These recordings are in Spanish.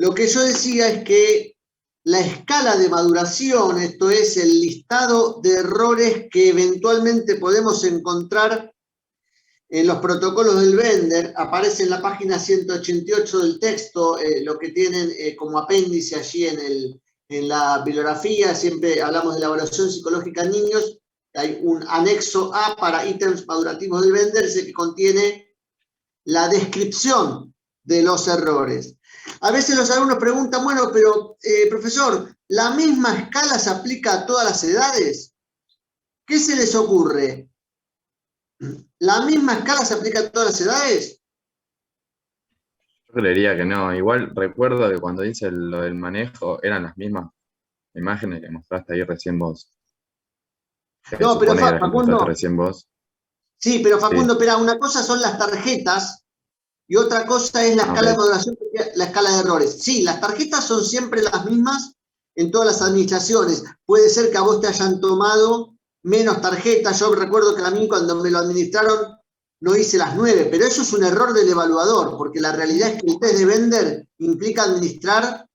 Lo que yo decía es que la escala de maduración, esto es el listado de errores que eventualmente podemos encontrar en los protocolos del Bender, aparece en la página 188 del texto, lo que tienen como apéndice allí en la bibliografía, siempre hablamos de la evaluación psicológica en niños, hay un anexo A para ítems madurativos del Bender, ese que contiene la descripción de los errores. A veces los alumnos preguntan, bueno, pero profesor, ¿la misma escala se aplica a todas las edades? ¿Qué se les ocurre? ¿La misma escala se aplica a todas las edades? Yo creería que no. Igual recuerdo que cuando hice lo del manejo eran las mismas imágenes que mostraste ahí recién vos. Se No, pero supone que las que mostraste Facundo, recién vos. sí, pero Sí. Facundo, espera, una cosa son las tarjetas y otra cosa es la Ah, escala de ok. maduración, la escala de errores. Sí, las tarjetas son siempre las mismas en todas las administraciones. Puede ser que a vos te hayan tomado menos tarjetas. Yo recuerdo que a mí cuando me lo administraron no hice las 9, pero eso es un error del evaluador, porque la realidad es que el test de Bender implica administrar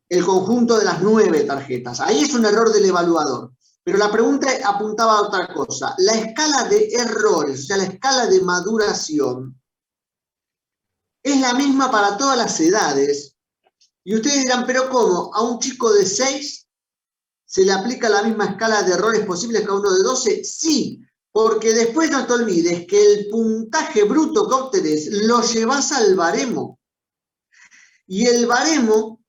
el conjunto de las 9 tarjetas. Ahí es un error del evaluador. Pero la pregunta apuntaba a otra cosa. La escala de errores, o sea, la escala de maduración, es la misma para todas las edades. Y ustedes dirán, pero ¿cómo? ¿A un chico de 6 se le aplica la misma escala de errores posibles que a uno de 12? Sí, porque después no te olvides que el puntaje bruto que obtenés lo llevas al baremo. Y el baremo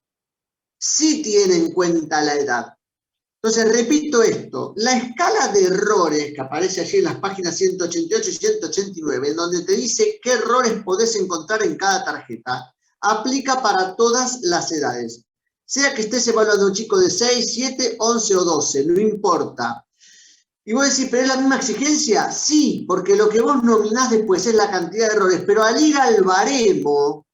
sí tiene en cuenta la edad. Entonces, repito esto, la escala de errores que aparece allí en las páginas 188 y 189, en donde te dice qué errores podés encontrar en cada tarjeta, aplica para todas las edades. Sea que estés evaluando a un chico de 6, 7, 11 o 12, no importa. Y vos decís, ¿pero es la misma exigencia? Sí, porque lo que vos nominás después es la cantidad de errores, pero al ir al baremo,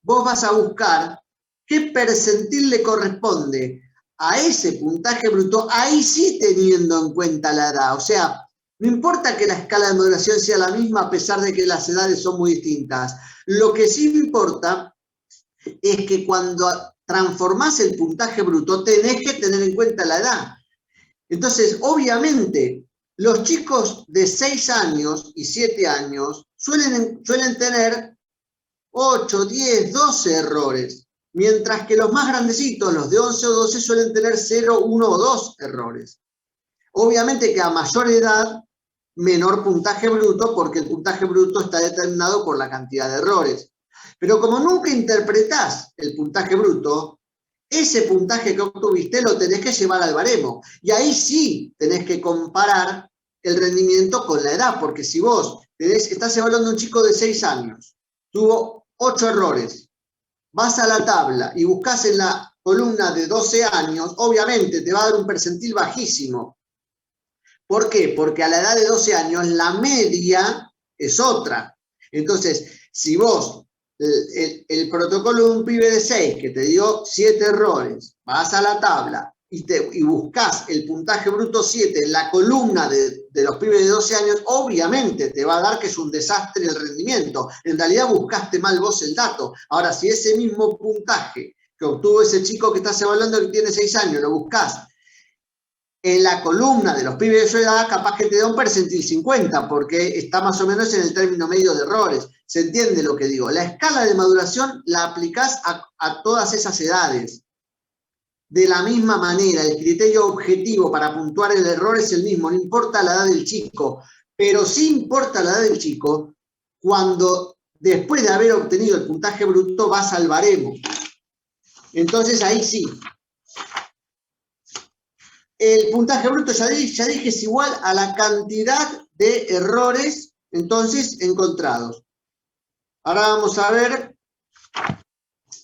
vos vas a buscar qué percentil le corresponde a ese puntaje bruto, ahí sí teniendo en cuenta la edad. O sea, no importa que la escala de moderación sea la misma a pesar de que las edades son muy distintas. Lo que sí importa es que cuando transformás el puntaje bruto tenés que tener en cuenta la edad. Entonces, obviamente, los chicos de 6 años y 7 años suelen tener 8, 10, 12 errores, mientras que los más grandecitos, los de 11 o 12, suelen tener 0, 1 o 2 errores. Obviamente que a mayor edad, menor puntaje bruto, porque el puntaje bruto está determinado por la cantidad de errores. Pero como nunca interpretás el puntaje bruto, ese puntaje que obtuviste lo tenés que llevar al baremo. Y ahí sí tenés que comparar el rendimiento con la edad, porque si vos estás evaluando a un chico de 6 años, tuvo 8 errores, vas a la tabla y buscas en la columna de 12 años, obviamente te va a dar un percentil bajísimo. ¿Por qué? Porque a la edad de 12 años la media es otra. Entonces, si vos, el protocolo de un pibe de 6 que te dio 7 errores, vas a la tabla y buscas el puntaje bruto 7 en la columna de los pibes de 12 años, obviamente te va a dar que es un desastre el rendimiento. En realidad buscaste mal vos el dato. Ahora, si ese mismo puntaje que obtuvo ese chico que estás evaluando que tiene 6 años, lo buscas en la columna de los pibes de su edad, capaz que te da un percentil 50, porque está más o menos en el término medio de errores. ¿Se entiende lo que digo? La escala de maduración la aplicás a todas esas edades. De la misma manera, el criterio objetivo para puntuar el error es el mismo, no importa la edad del chico, pero sí importa la edad del chico cuando después de haber obtenido el puntaje bruto vas al baremo. Entonces ahí sí. El puntaje bruto, ya dije, es igual a la cantidad de errores entonces encontrados. Ahora vamos a ver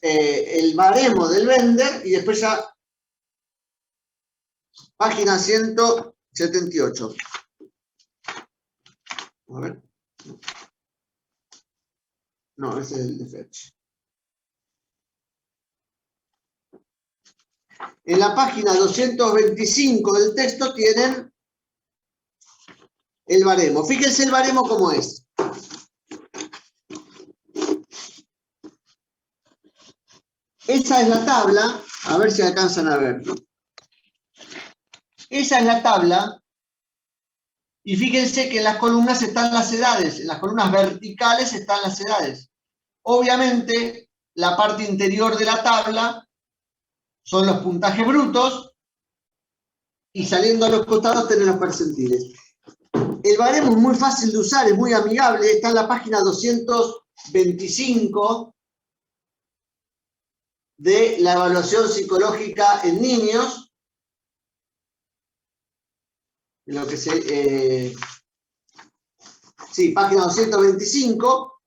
el baremo del Bender y después ya página 178. A ver. No, ese es el de Fetch. En la página 225 del texto tienen el baremo. Fíjense el baremo cómo es. Esa es la tabla, a ver si alcanzan a ver. Esa es la tabla, y fíjense que en las columnas están las edades, en las columnas verticales están las edades. Obviamente, la parte interior de la tabla son los puntajes brutos, y saliendo a los costados tenés los percentiles. El baremo es muy fácil de usar, es muy amigable, está en la página 225 de la evaluación psicológica en niños, en lo que página 225.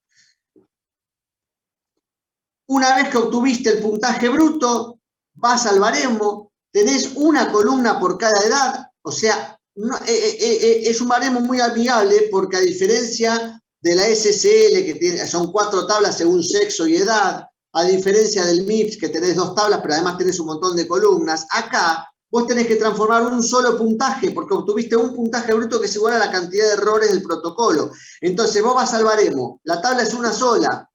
Una vez que obtuviste el puntaje bruto, vas al baremo, tenés una columna por cada edad, o sea, es un baremo muy amigable porque a diferencia de la SSL, que son 4 tablas según sexo y edad, a diferencia del MIPS, que tenés 2 tablas, pero además tenés un montón de columnas, acá vos tenés que transformar un solo puntaje, porque obtuviste un puntaje bruto que es igual a la cantidad de errores del protocolo. Entonces vos vas al baremo, la tabla es una sola,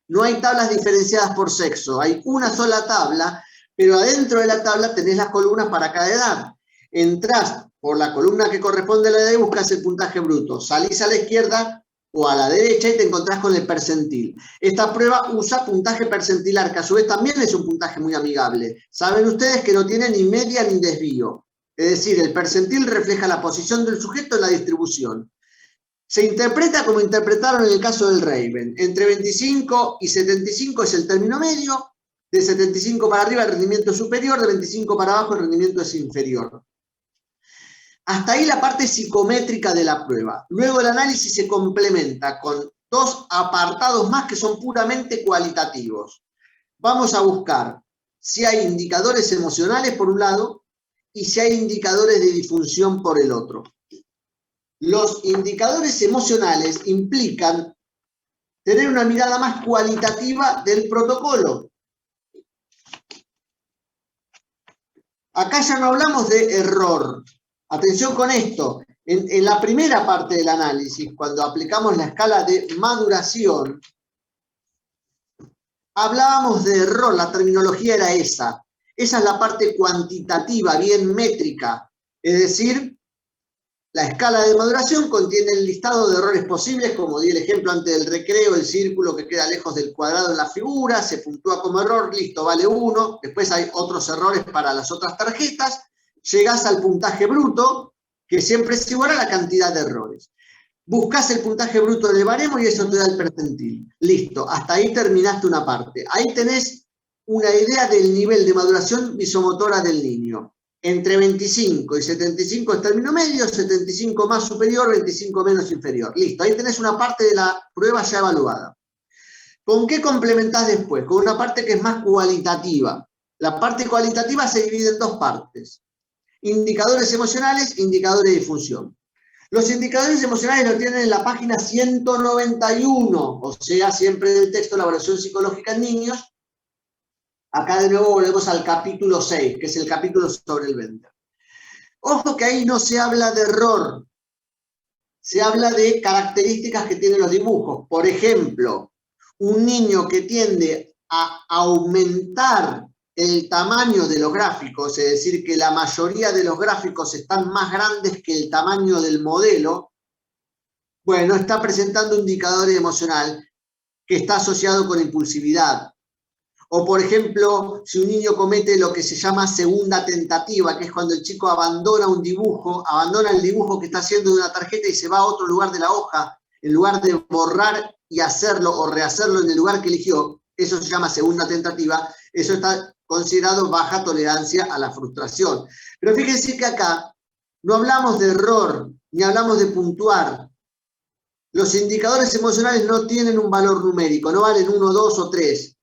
no hay tablas diferenciadas por sexo, hay una sola tabla, pero adentro de la tabla tenés las columnas para cada edad. Entrás por la columna que corresponde a la edad y buscas el puntaje bruto. Salís a la izquierda o a la derecha y te encontrás con el percentil. Esta prueba usa puntaje percentilar, que a su vez también es un puntaje muy amigable. Saben ustedes que no tiene ni media ni desvío. Es decir, el percentil refleja la posición del sujeto en la distribución. Se interpreta como interpretaron en el caso del Raven. Entre 25 y 75 es el término medio, de 75 para arriba el rendimiento es superior, de 25 para abajo el rendimiento es inferior. Hasta ahí la parte psicométrica de la prueba. Luego el análisis se complementa con 2 apartados más que son puramente cualitativos. Vamos a buscar si hay indicadores emocionales por un lado y si hay indicadores de disfunción por el otro. Los indicadores emocionales implican tener una mirada más cualitativa del protocolo. Acá ya no hablamos de error. Atención con esto. En la primera parte del análisis, cuando aplicamos la escala de maduración, hablábamos de error, la terminología era esa. Esa es la parte cuantitativa, bien métrica. Es decir, la escala de maduración contiene el listado de errores posibles, como di el ejemplo antes del recreo, el círculo que queda lejos del cuadrado en la figura, se puntúa como error, listo, vale 1. Después hay otros errores para las otras tarjetas. Llegás al puntaje bruto, que siempre es igual a la cantidad de errores. Buscás el puntaje bruto del baremo y eso te da el percentil. Listo, hasta ahí terminaste una parte. Ahí tenés una idea del nivel de maduración visomotora del niño. Entre 25 y 75 es término medio, 75 más superior, 25 menos inferior. Listo, ahí tenés una parte de la prueba ya evaluada. ¿Con qué complementás después? Con una parte que es más cualitativa. La parte cualitativa se divide en 2 partes. Indicadores emocionales, indicadores de difusión. Los indicadores emocionales los tienen en la página 191, o sea, siempre del texto de la evaluación psicológica en niños. Acá de nuevo volvemos al capítulo 6, que es el capítulo sobre el vender. Ojo que ahí no se habla de error, se habla de características que tienen los dibujos. Por ejemplo, un niño que tiende a aumentar el tamaño de los gráficos, es decir, que la mayoría de los gráficos están más grandes que el tamaño del modelo, bueno, está presentando un indicador emocional que está asociado con impulsividad. O, por ejemplo, si un niño comete lo que se llama segunda tentativa, que es cuando el chico abandona un dibujo, abandona el dibujo que está haciendo de una tarjeta y se va a otro lugar de la hoja, en lugar de borrar y hacerlo o rehacerlo en el lugar que eligió, eso se llama segunda tentativa, eso está considerado baja tolerancia a la frustración. Pero fíjense que acá no hablamos de error, ni hablamos de puntuar. Los indicadores emocionales no tienen un valor numérico, no valen 1, 2 o 3.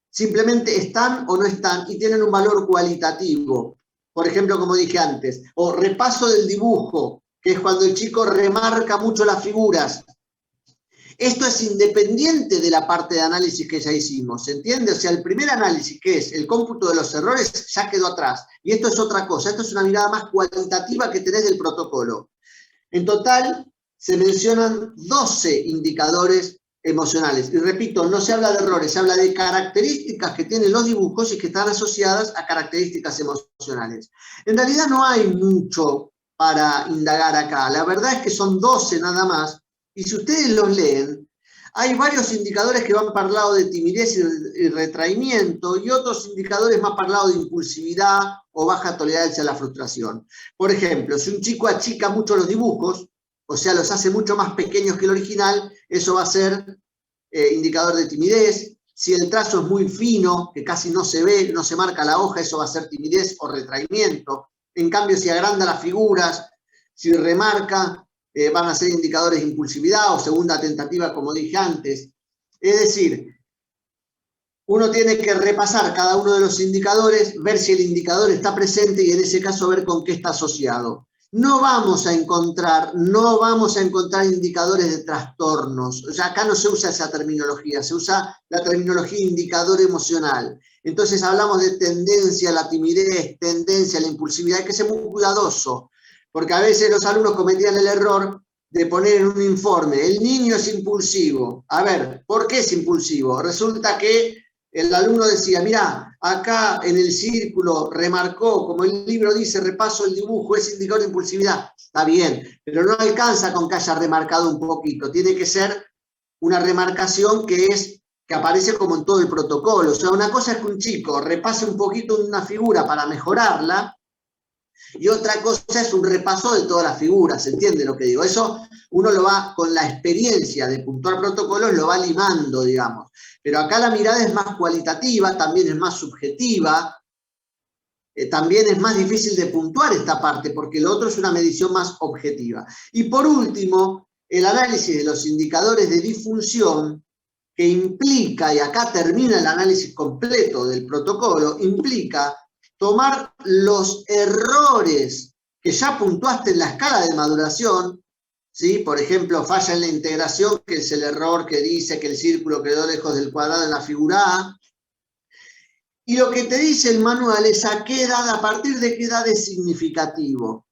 Simplemente están o no están y tienen un valor cualitativo. Por ejemplo, como dije antes, o repaso del dibujo, que es cuando el chico remarca mucho las figuras. Esto es independiente de la parte de análisis que ya hicimos, ¿se entiende? O sea, el primer análisis, que es el cómputo de los errores, ya quedó atrás. Y esto es otra cosa, esto es una mirada más cualitativa que tenés del protocolo. En total, se mencionan 12 indicadores emocionales. Y repito, no se habla de errores, se habla de características que tienen los dibujos y que están asociadas a características emocionales. En realidad no hay mucho para indagar acá. La verdad es que son 12 nada más, y si ustedes los leen, hay varios indicadores que van para el lado de timidez y retraimiento, y otros indicadores más para el lado de impulsividad o baja tolerancia a la frustración. Por ejemplo, si un chico achica mucho los dibujos, o sea, los hace mucho más pequeños que el original, eso va a ser indicador de timidez. Si el trazo es muy fino, que casi no se ve, no se marca la hoja, eso va a ser timidez o retraimiento. En cambio, si agranda las figuras, si remarca, van a ser indicadores de impulsividad o segunda tentativa, como dije antes. Es decir, uno tiene que repasar cada uno de los indicadores, ver si el indicador está presente y en ese caso ver con qué está asociado. No vamos a encontrar indicadores de trastornos. O sea, acá no se usa esa terminología, se usa la terminología indicador emocional. Entonces hablamos de tendencia a la timidez, tendencia a la impulsividad. Hay que ser muy cuidadoso, porque a veces los alumnos cometían el error de poner en un informe, el niño es impulsivo. A ver, ¿por qué es impulsivo? Resulta que el alumno decía, mirá, acá en el círculo remarcó, como el libro dice, repaso el dibujo, es indicador de impulsividad. Está bien, pero no alcanza con que haya remarcado un poquito. Tiene que ser una remarcación que aparece como en todo el protocolo. O sea, una cosa es que un chico repase un poquito una figura para mejorarla, y otra cosa es un repaso de todas las figuras, ¿se entiende lo que digo? Eso uno lo va, con la experiencia de puntuar protocolos, lo va limando, digamos. Pero acá la mirada es más cualitativa, también es más subjetiva, también es más difícil de puntuar esta parte, porque lo otro es una medición más objetiva. Y por último, el análisis de los indicadores de disfunción, que implica, y acá termina el análisis completo del protocolo, implica tomar los errores que ya puntuaste en la escala de maduración, ¿sí? Por ejemplo, falla en la integración, que es el error que dice que el círculo quedó lejos del cuadrado en la figura A, y lo que te dice el manual es a partir de qué edad es significativo,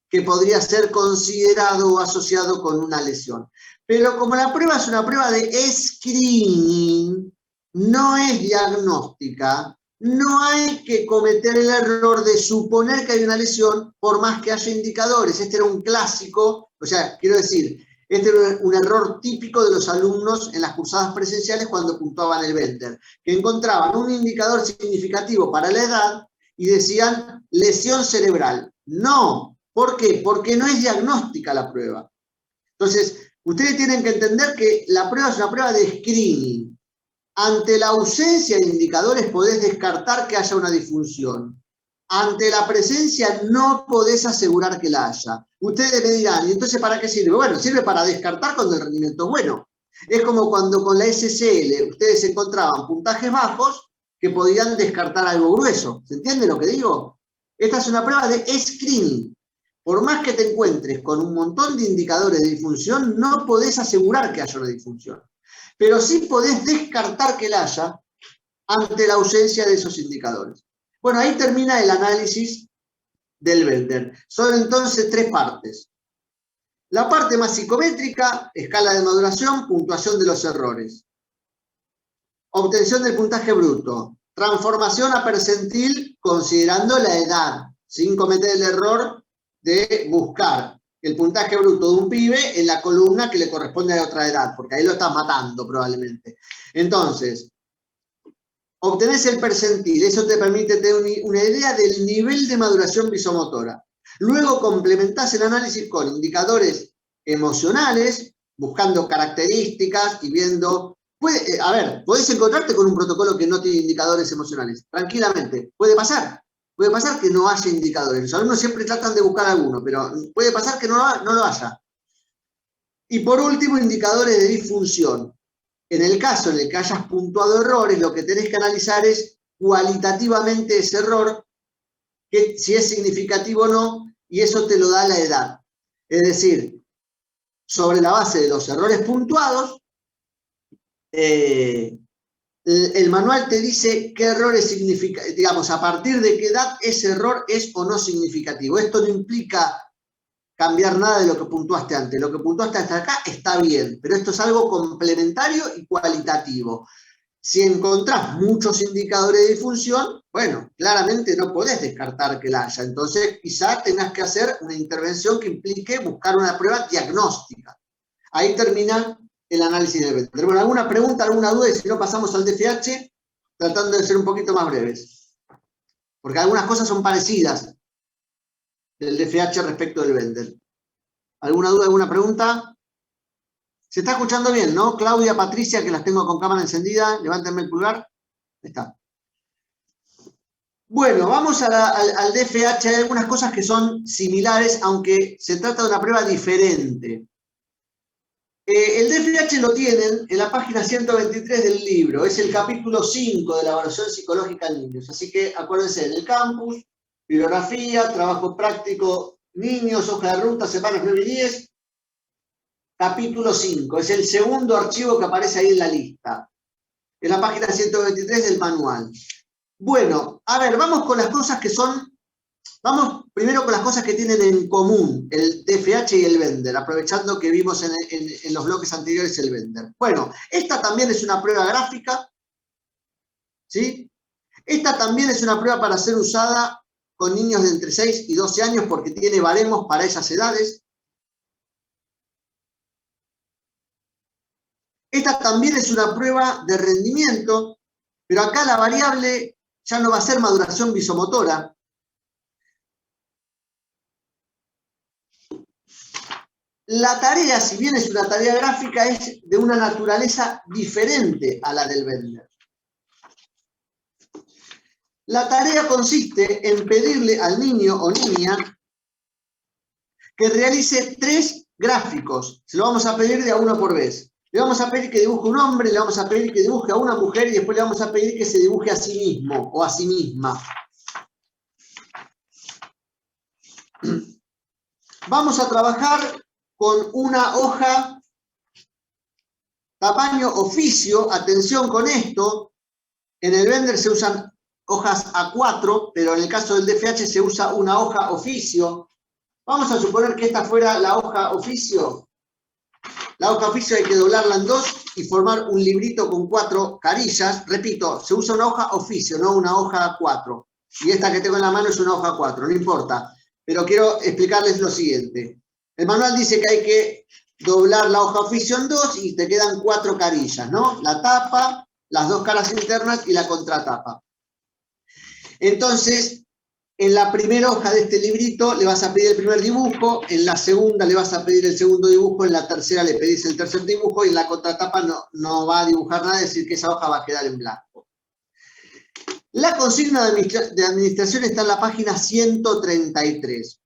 que podría ser considerado o asociado con una lesión. Pero como la prueba es una prueba de screening, no es diagnóstica, no hay que cometer el error de suponer que hay una lesión por más que haya indicadores. Este era un clásico, o sea, quiero decir, este era un error típico de los alumnos en las cursadas presenciales cuando puntuaban el Venter, que encontraban un indicador significativo para la edad y decían lesión cerebral. No, ¿por qué? Porque no es diagnóstica la prueba. Entonces, ustedes tienen que entender que la prueba es una prueba de screening. Ante la ausencia de indicadores podés descartar que haya una disfunción. Ante la presencia no podés asegurar que la haya. Ustedes me dirán, ¿y entonces para qué sirve? Bueno, sirve para descartar cuando el rendimiento es bueno. Es como cuando con la SSL ustedes encontraban puntajes bajos que podían descartar algo grueso. ¿Se entiende lo que digo? Esta es una prueba de screening. Por más que te encuentres con un montón de indicadores de disfunción, no podés asegurar que haya una disfunción. Pero sí podés descartar que la haya ante la ausencia de esos indicadores. Bueno, ahí termina el análisis del Venter. Son entonces 3 partes. La parte más psicométrica, escala de maduración, puntuación de los errores. Obtención del puntaje bruto. Transformación a percentil considerando la edad, sin cometer el error de buscar el puntaje bruto de un pibe en la columna que le corresponde a otra edad, porque ahí lo estás matando probablemente. Entonces, obtenés el percentil, eso te permite tener una idea del nivel de maduración visomotora. Luego complementás el análisis con indicadores emocionales, buscando características y viendo... podés encontrarte con un protocolo que no tiene indicadores emocionales, tranquilamente, puede pasar. Puede pasar que no haya indicadores. Los alumnos siempre tratan de buscar alguno, pero puede pasar que no lo haya. Y por último, indicadores de disfunción. En el caso en el que hayas puntuado errores, lo que tenés que analizar es cualitativamente ese error, que si es significativo o no, y eso te lo da la edad. Es decir, sobre la base de los errores puntuados, el manual te dice qué error es significativo, digamos, a partir de qué edad ese error es o no significativo. Esto no implica cambiar nada de lo que puntuaste antes. Lo que puntuaste hasta acá está bien, pero esto es algo complementario y cualitativo. Si encontrás muchos indicadores de disfunción, bueno, claramente no podés descartar que la haya. Entonces, quizá tengas que hacer una intervención que implique buscar una prueba diagnóstica. Ahí termina el análisis del Bender. Bueno, ¿alguna pregunta, alguna duda? Y si no, pasamos al DFH, tratando de ser un poquito más breves. Porque algunas cosas son parecidas del DFH respecto del Bender. ¿Alguna duda, alguna pregunta? Se está escuchando bien, ¿no? Claudia, Patricia, que las tengo con cámara encendida, levántenme el pulgar. Ahí está. Bueno, vamos al DFH. Hay algunas cosas que son similares, aunque se trata de una prueba diferente. El DFH lo tienen en la página 123 del libro. Es el capítulo 5 de la evaluación psicológica en niños. Así que acuérdense, en el campus, bibliografía, trabajo práctico, niños, hoja de ruta, semanas 9 y 10. Capítulo 5, es el segundo archivo que aparece ahí en la lista. En la página 123 del manual. Bueno, a ver, vamos con las cosas que son... Vamos primero con las cosas que tienen en común el DFH y el Bender, aprovechando que vimos en los bloques anteriores el Bender. Bueno, esta también es una prueba gráfica, ¿sí? Esta también es una prueba para ser usada con niños de entre 6 y 12 años porque tiene baremos para esas edades. Esta también es una prueba de rendimiento, pero acá la variable ya no va a ser maduración visomotora. La tarea, si bien es una tarea gráfica, es de una naturaleza diferente a la del Bender. La tarea consiste en pedirle al niño o niña que realice 3 gráficos. Se lo vamos a pedir de a uno por vez. Le vamos a pedir que dibuje un hombre, le vamos a pedir que dibuje a una mujer y después le vamos a pedir que se dibuje a sí mismo o a sí misma. Vamos a trabajar con una hoja tamaño oficio. Atención con esto. En el Bender se usan hojas A4, pero en el caso del DFH se usa una hoja oficio. Vamos a suponer que esta fuera la hoja oficio. La hoja oficio hay que doblarla en 2 y formar un librito con 4 carillas. Repito, se usa una hoja oficio, no una hoja A4. Y esta que tengo en la mano es una hoja A4, no importa. Pero quiero explicarles lo siguiente. El manual dice que hay que doblar la hoja oficio en 2 y te quedan 4 carillas, ¿no? La tapa, las 2 caras internas y la contratapa. Entonces, en la primera hoja de este librito le vas a pedir el primer dibujo, en la segunda le vas a pedir el segundo dibujo, en la tercera le pedís el tercer dibujo y en la contratapa no va a dibujar nada, es decir, que esa hoja va a quedar en blanco. La consigna de administración está en la página 133.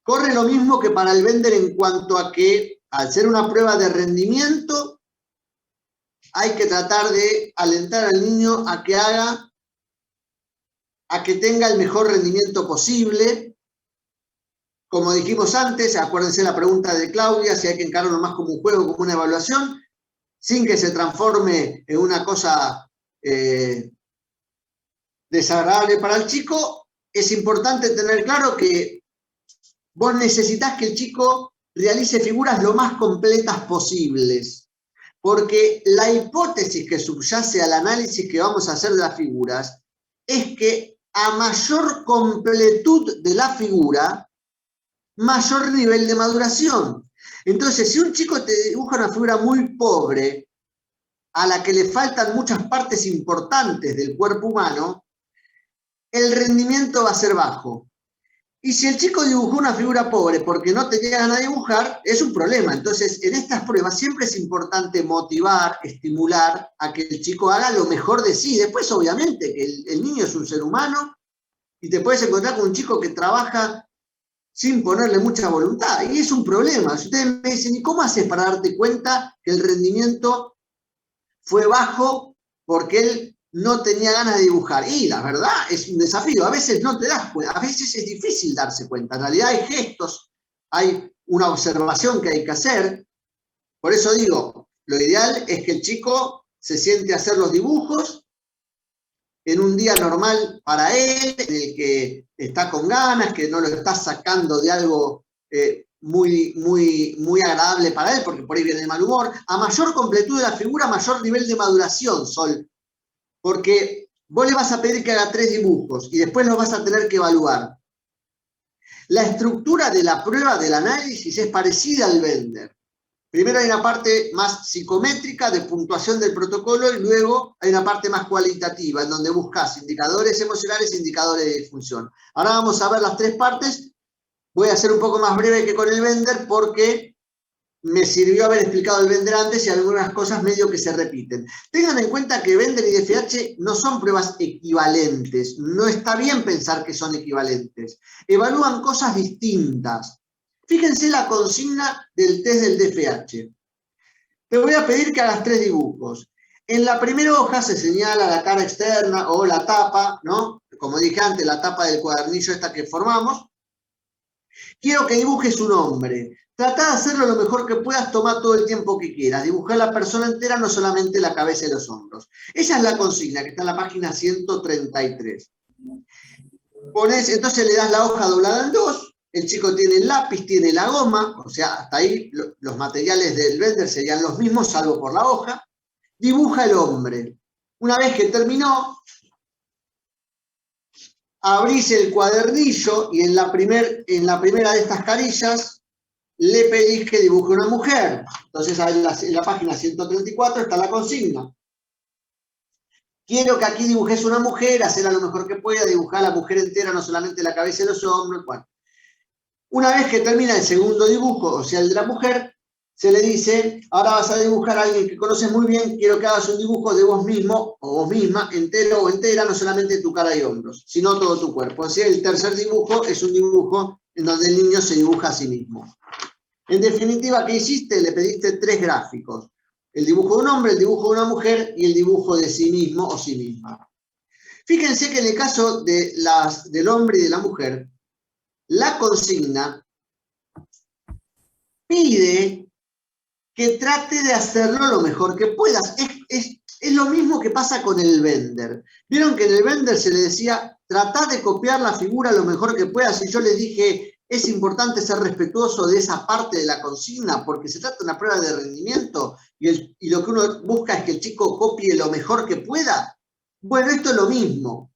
Corre lo mismo que para el Bender en cuanto a que, al ser una prueba de rendimiento, hay que tratar de alentar al niño a que tenga el mejor rendimiento posible. Como dijimos antes, acuérdense la pregunta de Claudia, si hay que encararlo más como un juego, como una evaluación, sin que se transforme en una cosa desagradable para el chico. Es importante tener claro que vos necesitás que el chico realice figuras lo más completas posibles, porque la hipótesis que subyace al análisis que vamos a hacer de las figuras es que a mayor completud de la figura, mayor nivel de maduración. Entonces, si un chico te dibuja una figura muy pobre, a la que le faltan muchas partes importantes del cuerpo humano, el rendimiento va a ser bajo. Y si el chico dibujó una figura pobre porque no tenía ganas de dibujar, es un problema. Entonces, en estas pruebas siempre es importante motivar, estimular a que el chico haga lo mejor de sí. Después, obviamente, que el niño es un ser humano y te puedes encontrar con un chico que trabaja sin ponerle mucha voluntad. Y es un problema. Si ustedes me dicen, ¿y cómo haces para darte cuenta que el rendimiento fue bajo porque él no tenía ganas de dibujar? Y la verdad es un desafío, a veces no te das cuenta, a veces es difícil darse cuenta, en realidad hay gestos, hay una observación que hay que hacer. Por eso digo, lo ideal es que el chico se siente a hacer los dibujos en un día normal para él, en el que está con ganas, que no lo está sacando de algo muy agradable para él, porque por ahí viene el mal humor. A mayor completud de la figura, mayor nivel de maduración, Sol. Porque vos le vas a pedir que haga 3 dibujos y después los vas a tener que evaluar. La estructura de la prueba del análisis es parecida al Bender. Primero hay una parte más psicométrica de puntuación del protocolo y luego hay una parte más cualitativa en donde buscas indicadores emocionales e indicadores de disfunción. Ahora vamos a ver las 3 partes. Voy a ser un poco más breve que con el Bender porque me sirvió haber explicado el Bender antes y algunas cosas medio que se repiten. Tengan en cuenta que Bender y DFH no son pruebas equivalentes. No está bien pensar que son equivalentes. Evalúan cosas distintas. Fíjense la consigna del test del DFH. Te voy a pedir que hagas 3 dibujos. En la primera hoja se señala la cara externa o la tapa, ¿no? Como dije antes, la tapa del cuadernillo esta que formamos. Quiero que dibujes un hombre. Trata de hacerlo lo mejor que puedas, toma todo el tiempo que quieras. Dibujar la persona entera, no solamente la cabeza y los hombros. Esa es la consigna que está en la página 133. Entonces le das la hoja doblada en 2. El chico tiene el lápiz, tiene la goma, o sea, hasta ahí los materiales del Bender serían los mismos, salvo por la hoja. Dibuja el hombre. Una vez que terminó, abrís el cuadernillo y en la primera de estas carillas le pedís que dibuje una mujer. Entonces en la página 134 está la consigna. Quiero que aquí dibujes una mujer, hacerla lo mejor que pueda, dibujar a la mujer entera, no solamente la cabeza y los hombros. Bueno. Una vez que termina el segundo dibujo, o sea, el de la mujer, se le dice, ahora vas a dibujar a alguien que conoces muy bien, quiero que hagas un dibujo de vos mismo o vos misma, entero o entera, no solamente tu cara y hombros, sino todo tu cuerpo. Así el tercer dibujo es un dibujo en donde el niño se dibuja a sí mismo. En definitiva, ¿qué hiciste? Le pediste 3 gráficos. El dibujo de un hombre, el dibujo de una mujer y el dibujo de sí mismo o sí misma. Fíjense que en el caso del hombre y de la mujer, la consigna pide que trate de hacerlo lo mejor que puedas. Es lo mismo que pasa con el Bender. Vieron que en el Bender se le decía, tratá de copiar la figura lo mejor que puedas, y yo les dije, es importante ser respetuoso de esa parte de la consigna, porque se trata de una prueba de rendimiento, y lo que uno busca es que el chico copie lo mejor que pueda. Bueno, esto es lo mismo.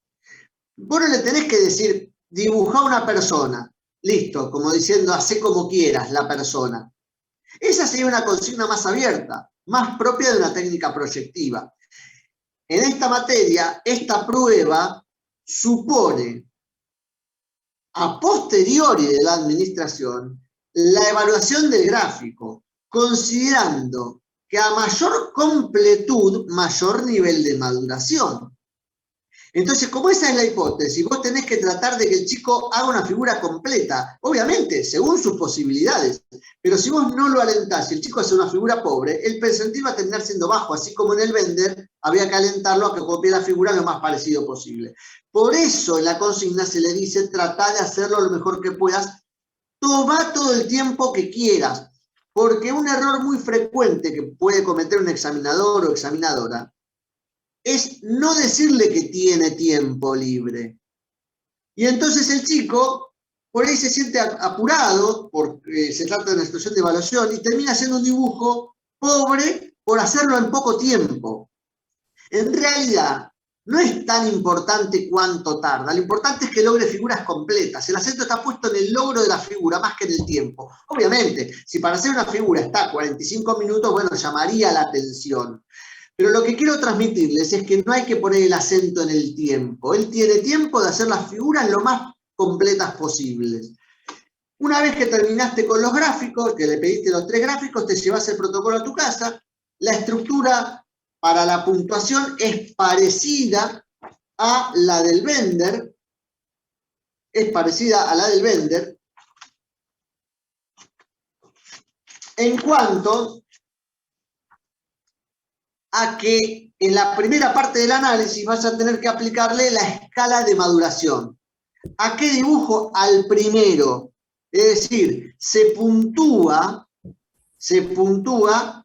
Vos no le tenés que decir, dibujá una persona. Listo, como diciendo, hacé como quieras la persona. Esa sería una consigna más abierta, más propia de una técnica proyectiva. En esta materia, esta prueba supone, a posteriori de la administración, la evaluación del gráfico, considerando que a mayor completud, mayor nivel de maduración. Entonces, como esa es la hipótesis, vos tenés que tratar de que el chico haga una figura completa, obviamente, según sus posibilidades. Pero si vos no lo alentás y el chico hace una figura pobre, el percentil va a terminar siendo bajo, así como en el Bender había que alentarlo a que copie la figura lo más parecido posible. Por eso en la consigna se le dice, tratá de hacerlo lo mejor que puedas, toma todo el tiempo que quieras, porque un error muy frecuente que puede cometer un examinador o examinadora es no decirle que tiene tiempo libre. Y entonces el chico por ahí se siente apurado, porque se trata de una situación de evaluación, y termina haciendo un dibujo pobre por hacerlo en poco tiempo. En realidad, no es tan importante cuánto tarda, lo importante es que logre figuras completas. El acento está puesto en el logro de la figura más que en el tiempo. Obviamente, si para hacer una figura está 45 minutos, bueno, llamaría la atención. Pero lo que quiero transmitirles es que no hay que poner el acento en el tiempo. Él tiene tiempo de hacer las figuras lo más completas posibles. Una vez que terminaste con los gráficos, que le pediste los 3 gráficos, te llevas el protocolo a tu casa. La estructura para la puntuación es parecida a la del Bender. Es parecida a la del Bender. En cuanto a que en la primera parte del análisis vas a tener que aplicarle la escala de maduración. ¿A qué dibujo? Al primero. Es decir, se puntúa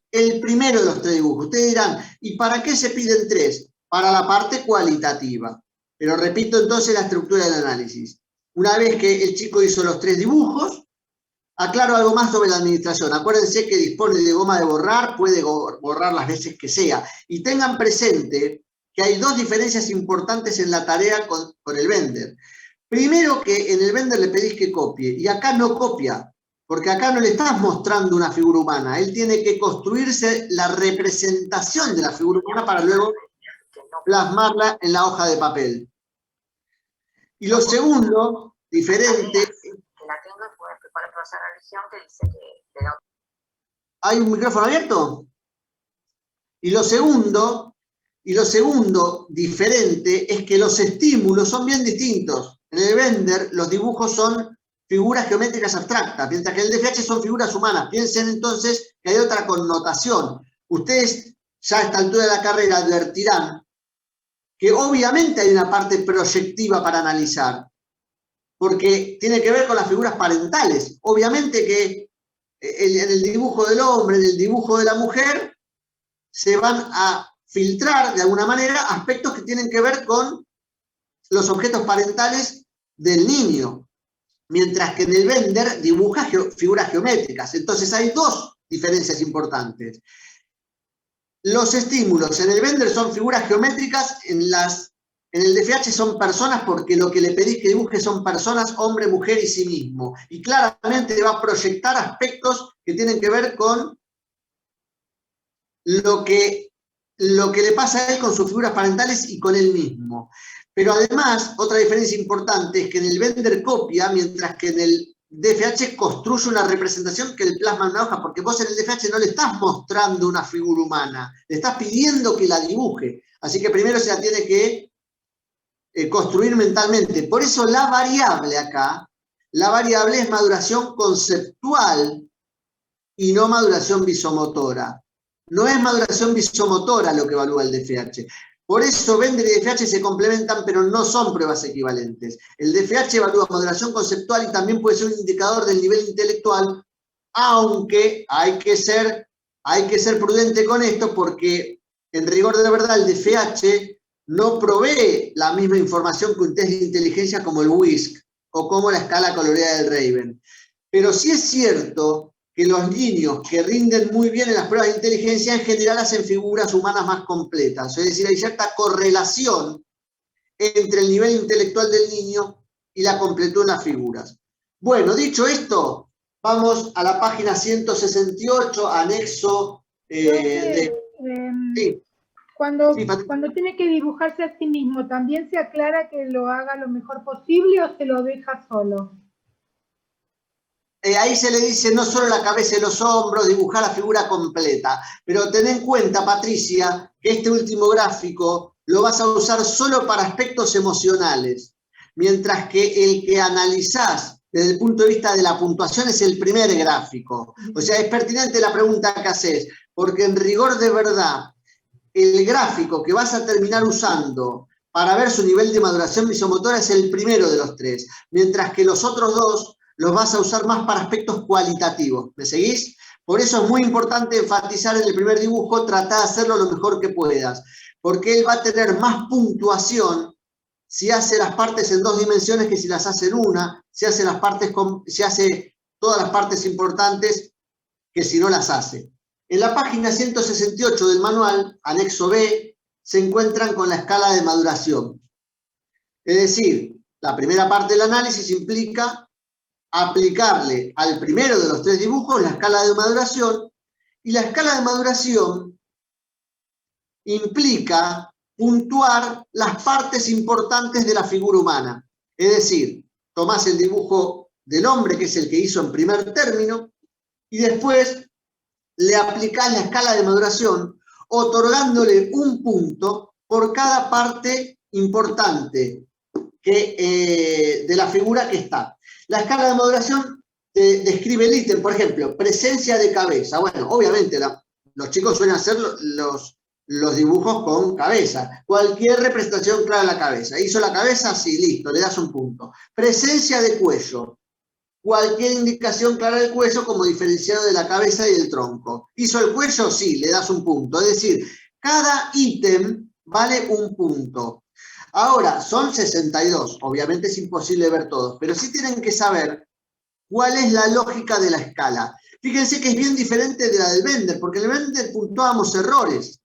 el primero de los 3 dibujos. Ustedes dirán, ¿y para qué se piden 3? Para la parte cualitativa. Pero repito entonces la estructura del análisis. Una vez que el chico hizo los 3 dibujos, Aclaro algo más sobre la administración. Acuérdense que dispone de goma de borrar, puede borrar las veces que sea. Y tengan presente que hay dos diferencias importantes en la tarea con el vender. Primero, que en el vender le pedís que copie, y acá no copia, porque acá no le estás mostrando una figura humana. Él tiene que construirse la representación de la figura humana para luego plasmarla en la hoja de papel. Y lo segundo, diferente... ¿Hay un micrófono abierto? Y lo segundo diferente es que los estímulos son bien distintos. En el Blender los dibujos son figuras geométricas abstractas, mientras que en el DFH son figuras humanas. Piensen entonces que hay otra connotación. Ustedes ya a esta altura de la carrera advertirán que obviamente hay una parte proyectiva para analizar, porque tiene que ver con las figuras parentales. Obviamente que en el dibujo del hombre, en el dibujo de la mujer, se van a filtrar de alguna manera aspectos que tienen que ver con los objetos parentales del niño, mientras que en el Blender dibuja figuras geométricas. Entonces hay dos diferencias importantes. Los estímulos en el Blender son figuras geométricas, en el DFH son personas, porque lo que le pedís que dibuje son personas, hombre, mujer y sí mismo. Y claramente va a proyectar aspectos que tienen que ver con lo que le pasa a él con sus figuras parentales y con él mismo. Pero además, otra diferencia importante es que en el Blender copia, mientras que en el DFH construye una representación que le plasma en una hoja, porque vos en el DFH no le estás mostrando una figura humana, le estás pidiendo que la dibuje. Así que primero se la tiene que construir mentalmente. Por eso la variable acá, la variable es maduración conceptual y no maduración visomotora. No es maduración visomotora lo que evalúa el DFH. Por eso Blender y DFH se complementan, pero no son pruebas equivalentes. El DFH evalúa maduración conceptual y también puede ser un indicador del nivel intelectual, aunque hay que ser prudente con esto, porque en rigor de la verdad el DFH no provee la misma información que un test de inteligencia como el WISC o como la escala coloreada del Raven. Pero sí es cierto que los niños que rinden muy bien en las pruebas de inteligencia en general hacen figuras humanas más completas. Es decir, hay cierta correlación entre el nivel intelectual del niño y la completud en las figuras. Bueno, dicho esto, vamos a la página 168, anexo sí. Cuando tiene que dibujarse a sí mismo, ¿también se aclara que lo haga lo mejor posible o se lo deja solo? Ahí se le dice no solo la cabeza y los hombros, dibujar la figura completa. Pero ten en cuenta, Patricia, que este último gráfico lo vas a usar solo para aspectos emocionales, mientras que el que analizás desde el punto de vista de la puntuación es el primer gráfico. O sea, es pertinente la pregunta que haces, porque en rigor de verdad, el gráfico que vas a terminar usando para ver su nivel de maduración visomotora es el primero de los tres, mientras que los otros dos los vas a usar más para aspectos cualitativos. ¿Me seguís? Por eso es muy importante enfatizar en el primer dibujo, tratar de hacerlo lo mejor que puedas, porque él va a tener más puntuación si hace las partes en 2 dimensiones que si las hace en una, si hace todas las partes importantes que si no las hace. En la página 168 del manual, anexo B, se encuentran con la escala de maduración. Es decir, la primera parte del análisis implica aplicarle al primero de los 3 dibujos la escala de maduración, y la escala de maduración implica puntuar las partes importantes de la figura humana. Es decir, tomás el dibujo del hombre, que es el que hizo en primer término, y después le aplicás la escala de maduración, otorgándole un punto por cada parte importante de la figura que está. La escala de maduración describe el ítem, por ejemplo, presencia de cabeza. Bueno, obviamente los chicos suelen hacer los dibujos con cabeza. Cualquier representación clara de la cabeza. ¿Hizo la cabeza? Sí, listo, le das un punto. Presencia de cuello. Cualquier indicación clara del cuello como diferenciado de la cabeza y del tronco. ¿Hizo el cuello? Sí, le das un punto. Es decir, cada ítem vale un punto. Ahora, son 62. Obviamente es imposible ver todos, pero sí tienen que saber ¿Cuál es la lógica de la escala? Fíjense que es bien diferente de la del Bender, porque en el Bender puntuábamos errores.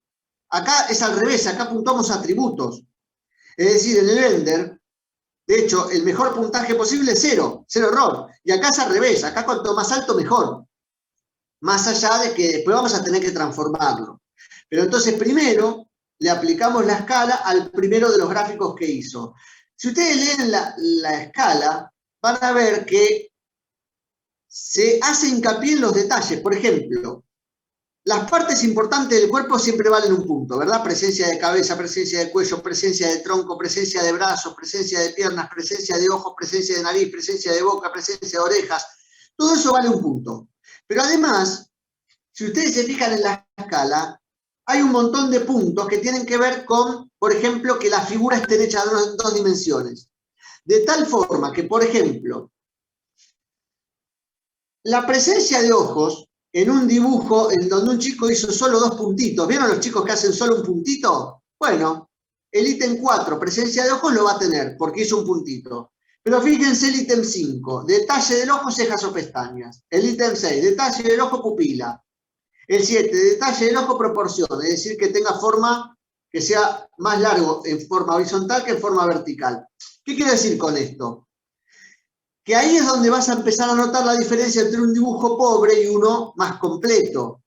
Acá es al revés, acá puntuamos atributos. Es decir, en el Bender, de hecho, el mejor puntaje posible es 0, 0 error. Y acá es al revés, acá cuanto más alto, mejor. Más allá de que después vamos a tener que transformarlo. Pero entonces primero le aplicamos la escala al primero de los gráficos que hizo. Si ustedes leen la escala, van a ver que se hace hincapié en los detalles. Por ejemplo, las partes importantes del cuerpo siempre valen un punto, ¿verdad? Presencia de cabeza, presencia de cuello, presencia de tronco, presencia de brazos, presencia de piernas, presencia de ojos, presencia de nariz, presencia de boca, presencia de orejas. Todo eso vale un punto. Pero además, si ustedes se fijan en la escala, hay un montón de puntos que tienen que ver con, por ejemplo, que las figuras estén hechas de dos dimensiones. De tal forma que, por ejemplo, la presencia de ojos en un dibujo en donde un chico hizo solo 2 puntitos, ¿vieron los chicos que hacen solo un puntito? Bueno, el ítem 4, presencia de ojos, lo va a tener porque hizo un puntito. Pero fíjense el ítem 5, detalle del ojo, cejas o pestañas. El ítem 6, detalle del ojo, pupila. El 7, detalle del ojo, proporción, es decir, que tenga forma, que sea más largo en forma horizontal que en forma vertical. ¿Qué quiere decir con esto? Que ahí es donde vas a empezar a notar la diferencia entre un dibujo pobre y uno más completo.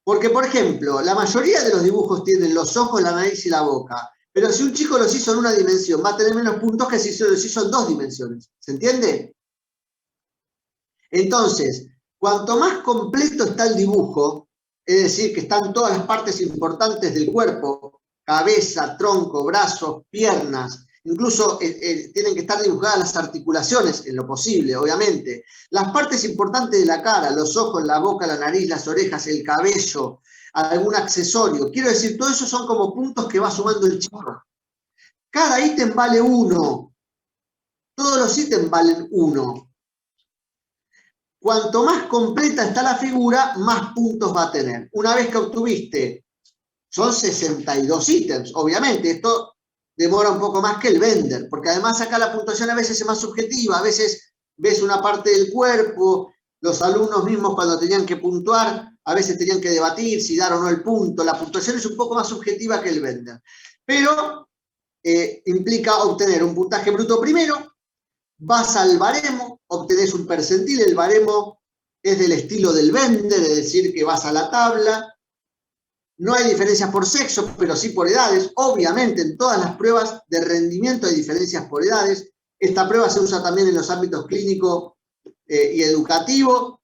Porque, por ejemplo, la mayoría de los dibujos tienen los ojos, la nariz y la boca. Pero si un chico los hizo en una dimensión, va a tener menos puntos que si los hizo en 2 dimensiones. ¿Se entiende? Entonces, cuanto más completo está el dibujo, es decir, que están todas las partes importantes del cuerpo, cabeza, tronco, brazos, piernas, incluso tienen que estar dibujadas las articulaciones, en lo posible, obviamente. Las partes importantes de la cara, los ojos, la boca, la nariz, las orejas, el cabello, algún accesorio. Quiero decir, todo eso son como puntos que va sumando el chico. Cada ítem vale 1. Todos los ítems valen 1. Cuanto más completa está la figura, más puntos va a tener. Una vez que obtuviste, son 62 ítems. Obviamente, esto demora un poco más que el Bender, porque además acá la puntuación a veces es más subjetiva, a veces ves una parte del cuerpo, los alumnos mismos cuando tenían que puntuar, a veces tenían que debatir si dar o no el punto, la puntuación es un poco más subjetiva que el Bender. Pero implica obtener un puntaje bruto primero, vas al baremo, obtenés un percentil, el baremo es del estilo del Bender, es decir, que vas a la tabla. No hay diferencias por sexo, pero sí por edades. Obviamente, en todas las pruebas de rendimiento hay diferencias por edades. Esta prueba se usa también en los ámbitos clínico y educativo.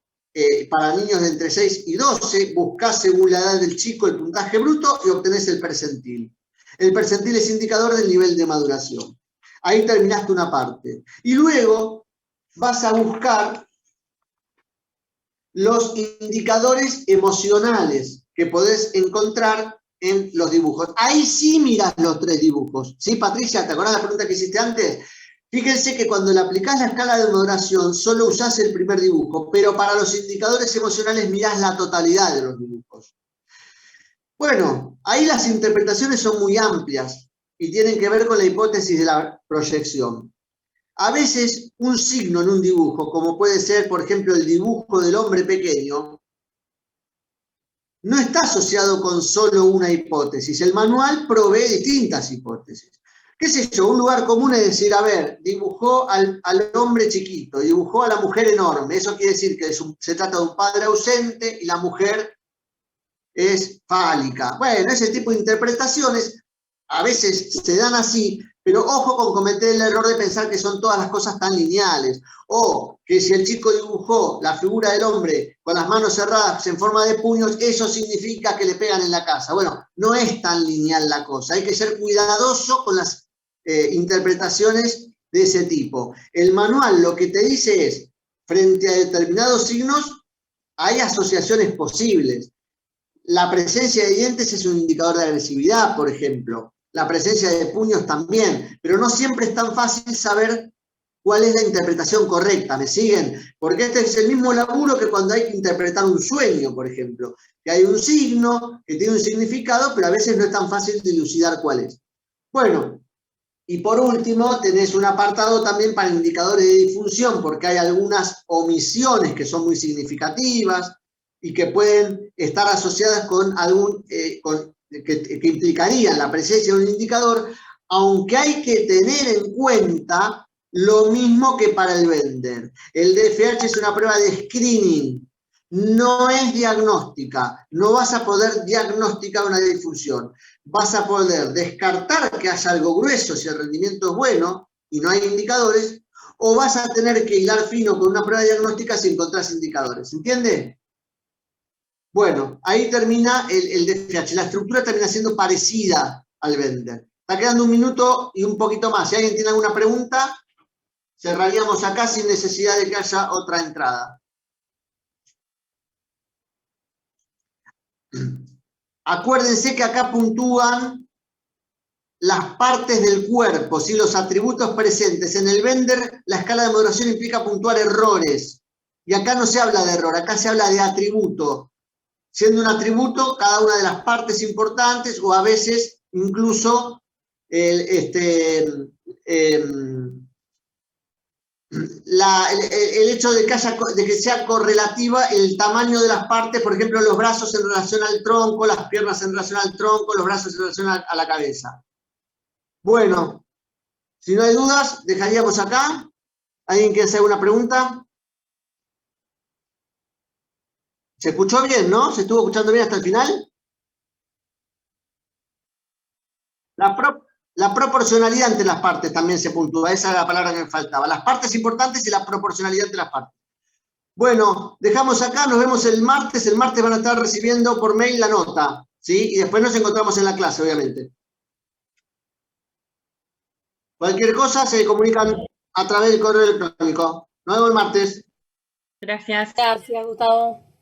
Para niños de entre 6 y 12, buscás según la edad del chico el puntaje bruto y obtenés el percentil. El percentil es indicador del nivel de maduración. Ahí terminaste una parte. Y luego vas a buscar los indicadores emocionales que podés encontrar en los dibujos. Ahí sí mirás los 3 dibujos. ¿Sí, Patricia? ¿Te acordás la pregunta que hiciste antes? Fíjense que cuando le aplicás la escala de maduración, solo usás el primer dibujo, pero para los indicadores emocionales mirás la totalidad de los dibujos. Bueno, ahí las interpretaciones son muy amplias y tienen que ver con la hipótesis de la proyección. A veces un signo en un dibujo, como puede ser, por ejemplo, el dibujo del hombre pequeño, no está asociado con solo una hipótesis. El manual provee distintas hipótesis. ¿Qué sé yo? Un lugar común es decir, a ver, dibujó al hombre chiquito, dibujó a la mujer enorme. Eso quiere decir que se trata de un padre ausente y la mujer es fálica. Bueno, ese tipo de interpretaciones a veces se dan así, pero ojo con cometer el error de pensar que son todas las cosas tan lineales. O que si el chico dibujó la figura del hombre con las manos cerradas en forma de puños, eso significa que le pegan en la casa. Bueno, no es tan lineal la cosa. Hay que ser cuidadoso con las interpretaciones de ese tipo. El manual lo que te dice es, frente a determinados signos, hay asociaciones posibles. La presencia de dientes es un indicador de agresividad, por ejemplo. La presencia de puños también, pero no siempre es tan fácil saber cuál es la interpretación correcta, ¿me siguen? Porque este es el mismo laburo que cuando hay que interpretar un sueño, por ejemplo, que hay un signo que tiene un significado, pero a veces no es tan fácil dilucidar cuál es. Bueno, Y por último, tenés un apartado también para indicadores de disfunción, porque hay algunas omisiones que son muy significativas y que pueden estar asociadas con que implicarían la presencia de un indicador, aunque hay que tener en cuenta lo mismo que para el Bender. El DFH es una prueba de screening, no es diagnóstica, no vas a poder diagnosticar una disfunción. Vas a poder descartar que haya algo grueso si el rendimiento es bueno y no hay indicadores, o vas a tener que hilar fino con una prueba diagnóstica si encontrás indicadores. ¿Entiende? Bueno, ahí termina el DFH. La estructura termina siendo parecida al Bender. Está quedando un minuto y un poquito más. Si alguien tiene alguna pregunta, cerraríamos acá sin necesidad de que haya otra entrada. Acuérdense que acá puntúan las partes del cuerpo, ¿sí? Los atributos presentes. En el Bender, la escala de modulación implica puntuar errores. Y acá no se habla de error, acá se habla de atributo. Siendo un atributo, cada una de las partes importantes, o a veces incluso el hecho de que sea correlativa el tamaño de las partes, por ejemplo, los brazos en relación al tronco, las piernas en relación al tronco, los brazos en relación a la cabeza. Bueno, si no hay dudas, dejaríamos acá. ¿Alguien quiere hacer una pregunta? ¿Se escuchó bien, no? ¿Se estuvo escuchando bien hasta el final? La proporcionalidad entre las partes también se puntúa, esa es la palabra que me faltaba. Las partes importantes y la proporcionalidad entre las partes. Bueno, dejamos acá, nos vemos el martes. El martes van a estar recibiendo por mail la nota, ¿sí? Y después nos encontramos en la clase, obviamente. Cualquier cosa se comunican a través del correo electrónico. Nos vemos el martes. Gracias. Gracias, Gustavo.